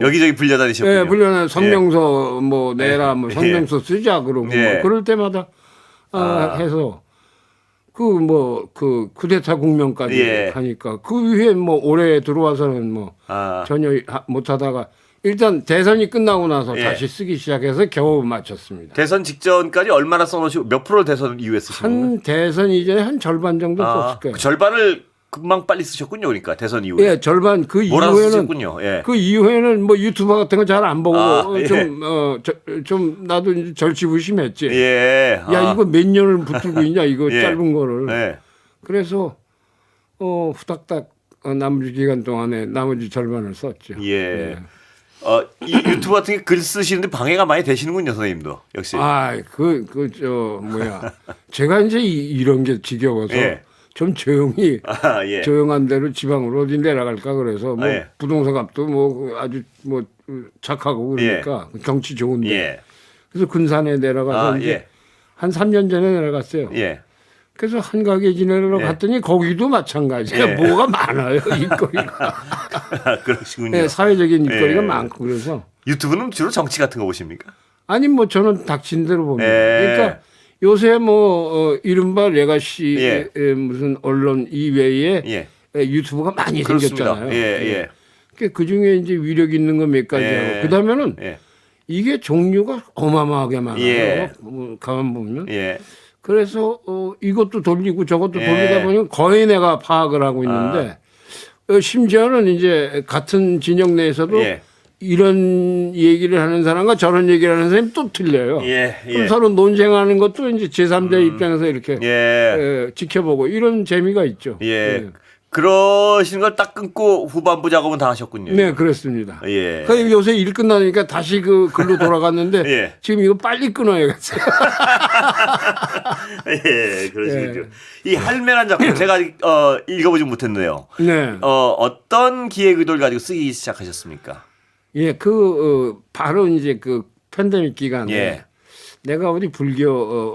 여기저기 불려다니셨군요. 예, 불려는 성명서 뭐 내라 뭐 성명서 쓰자 그러고 뭐 그럴 때마다 해서 그 쿠데타 국면까지 가니까 그 후에 뭐 올해 들어와서는 뭐 전혀 못하다가 일단 대선이 끝나고 나서 다시 쓰기 시작해서 겨우 마쳤습니다. 대선 직전까지 얼마나 써놓으시고 몇 프로를 대선 이후에 쓰신 거예요? 한 대선 이전에 한 절반 정도 썼을 거예요. 그 절반을 금방 빨리 쓰셨군요. 그러니까 대선 이후에. 예, 절반 그 이후에는 그 이후에는 뭐 유튜브 같은 거 잘 안 보고 좀 나도 이제 절치부심했지. 야 이거 몇 년을 붙들고 있냐 이거 짧은 거를. 그래서 후닥닥 남은 기간 동안에 나머지 절반을 썼죠. 이 유튜브 같은 게 글 쓰시는데 방해가 많이 되시는군요, 선생님도 역시. 제가 이제 이런 게 지겨워서. 좀 조용히 조용한 데로 지방으로 어디 내려갈까 그래서 뭐 부동산 값도 뭐 아주 뭐 착하고 그러니까 경치 좋은데 그래서 군산에 내려가서 이제 한 3년 전에 내려갔어요. 그래서 한가게 지내러 갔더니 거기도 마찬가지야. 뭐가 많아요 일거리가. 그러시군요. 사회적인 일거리가 많고 그래서. 유튜브는 주로 정치 같은 거 보십니까? 아니 뭐 저는 닥친 대로 봅니다. 그러니까. 요새 뭐 이른바 레가시 무슨 언론 이외에 유튜브가 많이 생겼잖아요. 그 중에 이제 위력 있는 거 몇 가지 하고 그 다음에는 이게 종류가 어마어마하게 많아요. 가만 보면. 그래서 이것도 돌리고 저것도 돌리다 보니 거의 내가 파악을 하고 있는데 심지어는 이제 같은 진영 내에서도 이런 얘기를 하는 사람과 저런 얘기를 하는 사람이 또 틀려요. 그럼 서로 논쟁하는 것도 이제 제3자 입장에서 이렇게 지켜보고 이런 재미가 있죠. 그러시는 걸 딱 끊고 후반부 작업은 다 하셨군요. 네, 그렇습니다. 그러니까 요새 일 끝나니까 다시 그 글로 돌아갔는데 지금 이거 빨리 끊어야겠어요. 그러시군요. 이 할매란 작품 제가 읽어보지 못했네요. 어떤 기획 의도를 가지고 쓰기 시작하셨습니까? 바로 이제 그 팬데믹 기간에 내가 어디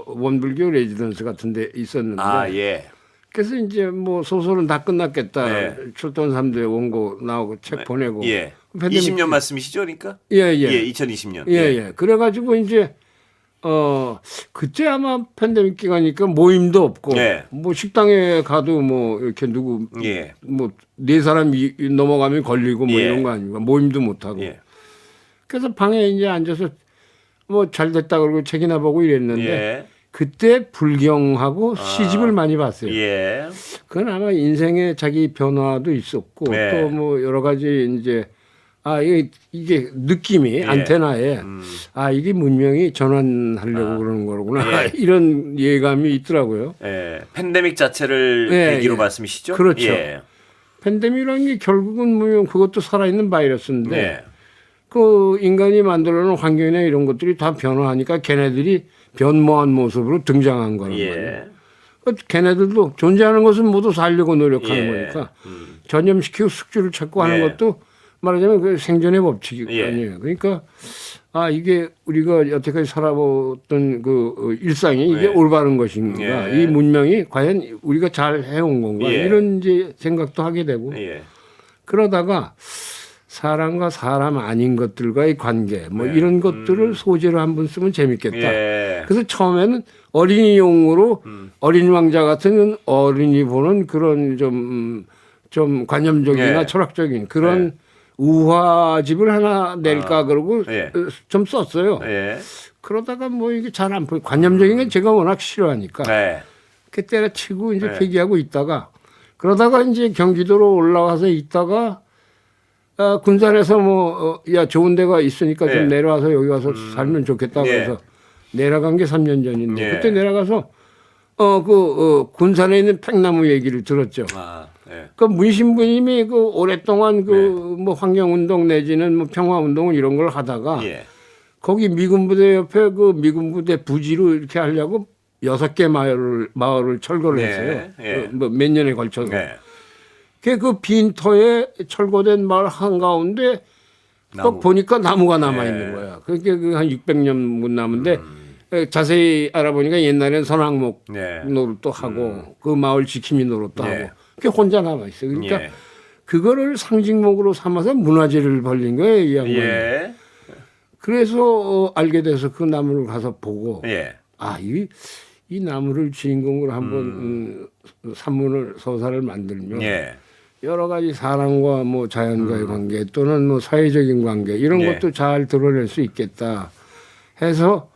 원불교 레지던스 같은 데 있었는데 그래서 이제 뭐 소설은 다 끝났겠다. 출동 3대 원고 나오고 책 보내고. 20년 말씀이시죠, 그러니까? 2020년. 그래가지고 이제 그때 아마 팬데믹 기간이니까 모임도 없고 뭐 식당에 가도 뭐 이렇게 누구 뭐 4사람 넘어가면 걸리고 뭐 이런 거 아닙니까? 모임도 못 하고. 그래서 방에 이제 앉아서 뭐 잘 됐다 그러고 책이나 보고 이랬는데 그때 불경하고 시집을 많이 봤어요. 그건 아마 인생의 자기 변화도 있었고 또 뭐 여러 가지 이제 이게 느낌이 안테나에 이게 문명이 전환하려고 그러는 거구나 이런 예감이 있더라고요. 팬데믹 자체를 계기로 말씀이시죠? 그렇죠. 팬데믹이라는 게 결국은 뭐 그것도 살아있는 바이러스인데 그 인간이 만들어놓은 환경이나 이런 것들이 다 변화하니까 걔네들이 변모한 모습으로 등장한 거란 말이에요. 걔네들도 존재하는 것은 모두 살려고 노력하는 거니까 전염시키고 숙주를 찾고 하는 것도 말하자면 그 생존의 법칙이 아니에요. 그러니까 이게 우리가 여태까지 살아보던 그 일상이 이게 올바른 것인가, 이 문명이 과연 우리가 잘 해온 건가 이런 이제 생각도 하게 되고 그러다가 사람과 사람 아닌 것들과의 관계 뭐 이런 것들을 소재로 한번 쓰면 재밌겠다. 그래서 처음에는 어린이용으로 어린 왕자 같은 어린이 보는 그런 좀 관념적이나 철학적인 그런 우화집을 하나 낼까 그러고 좀 썼어요. 그러다가 뭐 이게 잘 안 보여. 관념적인 건 제가 워낙 싫어하니까. 그때 치고 이제 폐기하고 있다가 그러다가 이제 경기도로 올라와서 있다가 군산에서 뭐 좋은 데가 있으니까 좀 내려와서 여기 와서 살면 좋겠다고 해서 내려간 게 3년 전인데 그때 내려가서 군산에 있는 팽나무 얘기를 들었죠. 그 문신부님이 그 오랫동안 뭐 환경운동 내지는 뭐 평화운동 이런 걸 하다가 거기 미군부대 옆에 그 미군부대 부지로 이렇게 하려고 6개 마을을 철거를 했어요. 뭐 몇 년에 걸쳐서. 그 빈터에 철거된 마을 한가운데 또 보니까 나무가 남아있는 거야. 그게 한 600년 남은데 자세히 알아보니까 옛날엔 선악목 노릇도 하고 그 마을 지킴이 노릇도 하고 그게 혼자 남아있어요. 그러니까 그거를 상징목으로 삼아서 문화재를 벌린 거예요, 이 양반이. 예. 그래서 알게 돼서 그 나무를 가서 보고 예. 아, 이 나무를 주인공으로 한번 산문을 서사를 만들면 예. 여러 가지 사람과 뭐 자연과의 관계 또는 뭐 사회적인 관계 이런 예. 것도 잘 드러낼 수 있겠다 해서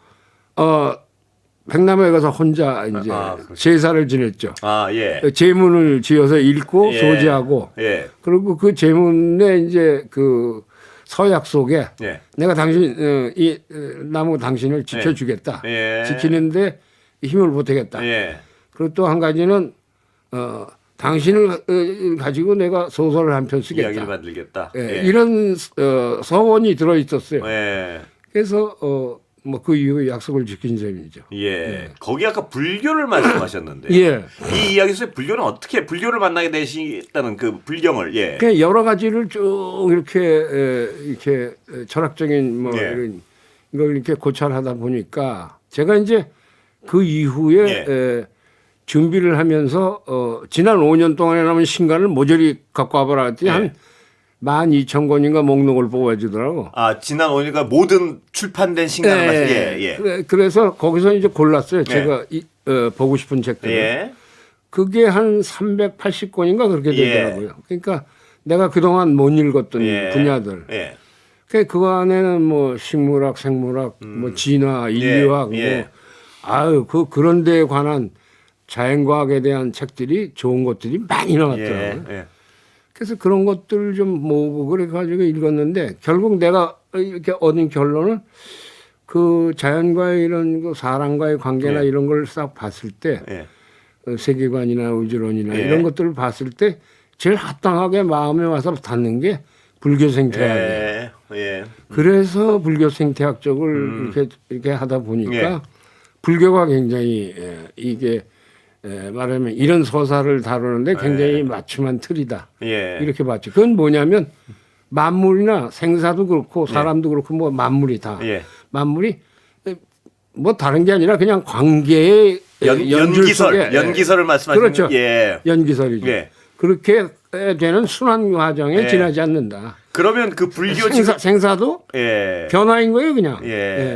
백남에 가서 혼자 이제 제사를 지냈죠. 아, 예. 제문을 지어서 읽고 예. 소지하고 예. 그리고 그 제문에 이제 그 서약 속에 예. 내가 이 나무 당신을 지켜주겠다. 예. 지키는데 힘을 보태겠다. 예. 그리고 또 한 가지는 당신을 가지고 내가 소설을 한 편 쓰겠다. 이야기를 만들겠다. 예, 예. 이런 서원이 들어 있었어요. 예. 그래서 뭐 그 이후에 약속을 지킨 셈이죠. 예. 거기 아까 불교를 말씀하셨는데. 예. 이 이야기 속에 불교는 어떻게 불교를 만나게 되시다는 그 불경을 예. 그냥 여러 가지를 쭉 이렇게 철학적인 뭐 예. 이런 걸 이렇게 고찰하다 보니까 제가 이제 그 이후에 예. 준비를 하면서 지난 5년 동안에 남은 신간을 모조리 갖고 와보라 했더니 예. 한 12,000권인가 목록을 뽑아주더라고. 아, 지난 5년간 모든 출판된 신간을 그래서 거기서 이제 골랐어요. 제가 보고 싶은 책들. 예. 그게 한 380권인가 그렇게 되더라고요. 그러니까 내가 그동안 못 읽었던 분야들. 예. 그 안에는 뭐 식물학, 생물학, 뭐 진화, 인류학, 그런 데에 관한 자연과학에 대한 책들이 좋은 것들이 많이 나왔더라고요. 예. 그래서 그런 것들을 좀 모으고 그래가지고 읽었는데 결국 내가 이렇게 얻은 결론은 그 자연과의 이런 그 사람과의 관계나 이런 걸 싹 봤을 때 세계관이나 우주론이나 이런 것들을 봤을 때 제일 합당하게 마음에 와서 닿는 게 불교 생태학이에요. 그래서 불교 생태학 쪽을 이렇게 하다 보니까 불교가 굉장히 이게 말하면 이런 서사를 다루는데 굉장히 맞춤한 틀이다. 이렇게 봤죠. 그건 뭐냐면 만물이나 생사도 그렇고 사람도 그렇고 뭐 만물이 다 만물이 뭐 다른 게 아니라 그냥 관계의 연기설을 말씀하시는 그렇죠. 연기설이죠. 그렇게 되는 순환 과정에 지나지 않는다. 그러면 그 불교 생사도 변화인 거예요, 그냥.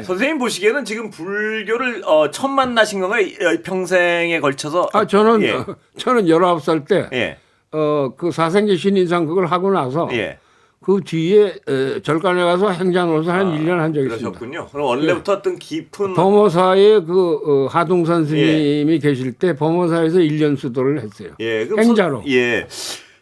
선생님 보시기에는 지금 불교를 처음 만나신 건가요? 평생에 걸쳐서? 저는 19살 때 그 사생제 신인상 그걸 하고 나서 그 뒤에 절간에 가서 행자노릇을 한 1년 한 적이 있습니다. 그러셨군요. 그럼 원래부터 어떤 깊은 범어사에 그 하동산 스님이 계실 때 범어사에서 1년 수도를 했어요. 행자로.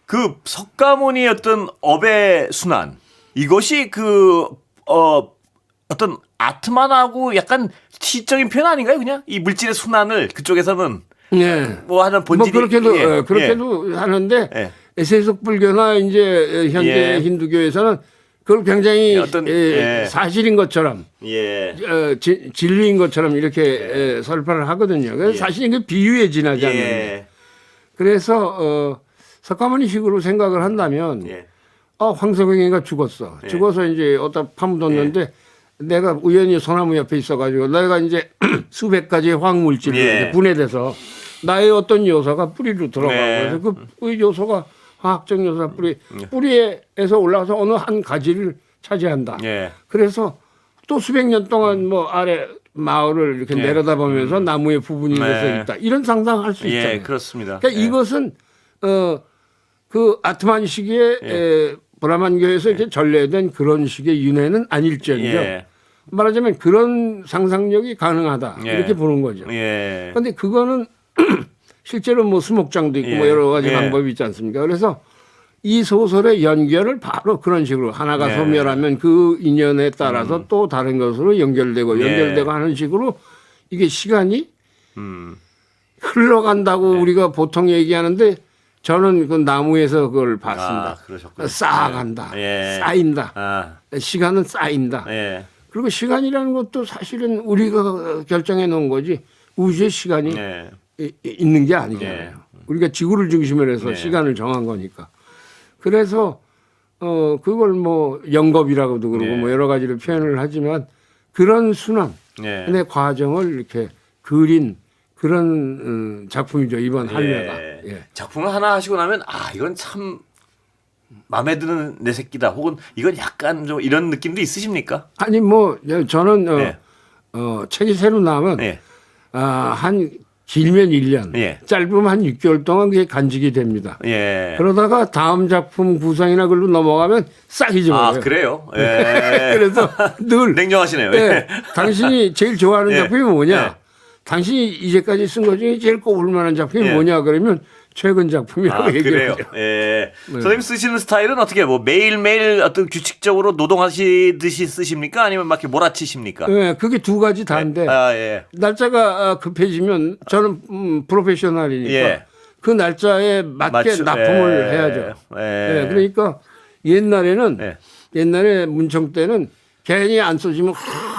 그 석가모니의 어떤 업의 순환 이것이 그 어떤 아트만하고 약간 시적인 표현 아닌가요? 그냥 이 물질의 순환을 그쪽에서는 뭐 하는 본질이 그렇게도 하는데 세속 불교나 이제 현대 힌두교에서는 그걸 굉장히 어떤 사실인 것처럼 진리인 것처럼 이렇게 설파를 하거든요. 그래서 사실 이게 비유에 지나지 않는데 그래서 석가모니식으로 생각을 한다면 황석영이가 죽었어. 죽어서 이제 어디다 파묻었는데 내가 우연히 소나무 옆에 있어가지고 내가 이제 수백 가지의 화학물질이 분해돼서 나의 어떤 요소가 뿌리로 들어가고 그래서 그 요소가 화학적 요소가 뿌리에서 올라와서 어느 한 가지를 차지한다. 그래서 또 수백 년 동안 뭐 아래 마을을 이렇게 내려다보면서 나무의 부분이 돼서 있다. 이런 상상할 수 있잖아요. 그렇습니다. 그러니까 이것은 그 아트만 시기에 브라만교에서 이렇게 전래된 그런 식의 윤회는 아닐지언정 말하자면 그런 상상력이 가능하다 이렇게 보는 거죠. 그런데 그거는 실제로 뭐 수목장도 있고 뭐 여러 가지 방법이 있지 않습니까? 그래서 이 소설의 연결을 바로 그런 식으로 하나가 소멸하면 그 인연에 따라서 또 다른 것으로 연결되고 하는 식으로 이게 시간이 흘러간다고 우리가 보통 얘기하는데 저는 그 나무에서 그걸 봤습니다. 쌓아간다. 쌓인다. 시간은 쌓인다. 그리고 시간이라는 것도 사실은 우리가 결정해 놓은 거지 우주의 시간이 있는 게 아니잖아요. 우리가 지구를 중심으로 해서 시간을 정한 거니까. 그래서 그걸 뭐 영겁이라고도 그러고 뭐 여러 가지로 표현을 하지만 그런 순환의 과정을 이렇게 그린 그런 작품이죠. 이번 할매가. 작품을 하나 하시고 나면 이건 참 마음에 드는 내 새끼다. 혹은 이건 약간 좀 이런 느낌도 있으십니까? 아니 뭐 저는 네. 책이 새로 나오면 예. 한 길면 1년, 예. 짧으면 한 6개월 동안 그게 간직이 됩니다. 예. 그러다가 다음 작품 구상이나 글로 넘어가면 싹 잊어버려요. 아, 그래요? 예. 그래서 늘 냉정하시네요. 예, 당신이 제일 좋아하는 예. 작품이 뭐냐? 예. 당신이 이제까지 쓴 것 중에 제일 꼽을 만한 작품이 예. 뭐냐? 그러면 최근 작품이라고 아, 그래요. 얘기해요. 예. 선생님 쓰시는 스타일은 어떻게 뭐 매일매일 어떤 규칙적으로 노동하시듯이 쓰십니까? 아니면 막 이렇게 몰아치십니까? 예, 그게 두 가지 다인데 아, 예. 날짜가 급해지면 저는 프로페셔널이니까 예. 그 날짜에 맞게 맞추- 납품을 예. 해야죠. 예. 예, 그러니까 옛날에는 예. 옛날에 문청 때는 괜히 안 써지면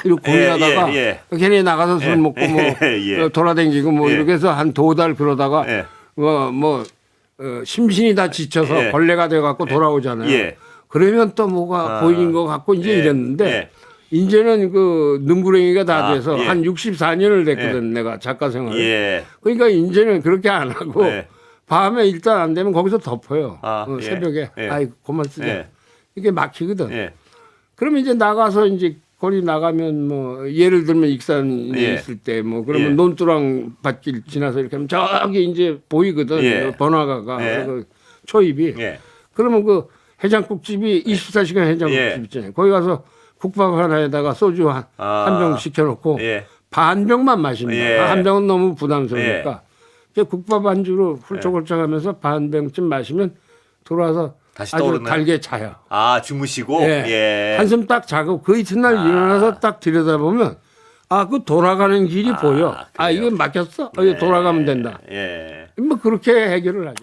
이렇게 고민하다가 예. 괜히 나가서 술 먹고 뭐 예. 돌아다니고 뭐 예. 이렇게 해서 한 2달 그러다가 예. 심신이 다 지쳐서 예. 벌레가 돼 갖고 돌아오잖아요. 예. 그러면 또 뭐가 보이는 것 같고 이제 예. 이랬는데 예. 이제는 그 능구렁이가 다 아, 돼서 예. 한 64년을 됐거든 내가 작가 생활. 예. 그러니까 이제는 그렇게 안 하고 예. 밤에 일단 안 되면 거기서 덮어요. 아, 예. 새벽에. 예. 아이 그만 쓰자. 예. 이게 막히거든. 예. 그러면 이제 나가서 이제 거리 나가면 뭐 예를 들면 익산에 예. 있을 때 뭐 그러면 예. 논두랑 밭길 지나서 이렇게 하면 저기 이제 보이거든. 예. 번화가가 예. 그 초입이. 예. 그러면 그 해장국집이 24시간 해장국집 예. 있잖아요. 거기 가서 국밥 하나에다가 소주 한 병 시켜놓고 예. 반 병만 마십니다. 예. 한 병은 너무 부담스러우니까 이제 국밥 안주로 훌쩍훌쩍하면서 반 병쯤 마시면 돌아와서 다시 아주 떠오르나요? 달게 자요. 아, 주무시고 예. 예. 한숨 딱 자고 그 이튿날 일어나서 딱 들여다보면 그 돌아가는 길이 보여. 그래요? 이게 막혔어? 이거 돌아가면 된다. 예. 뭐 그렇게 해결을 하죠.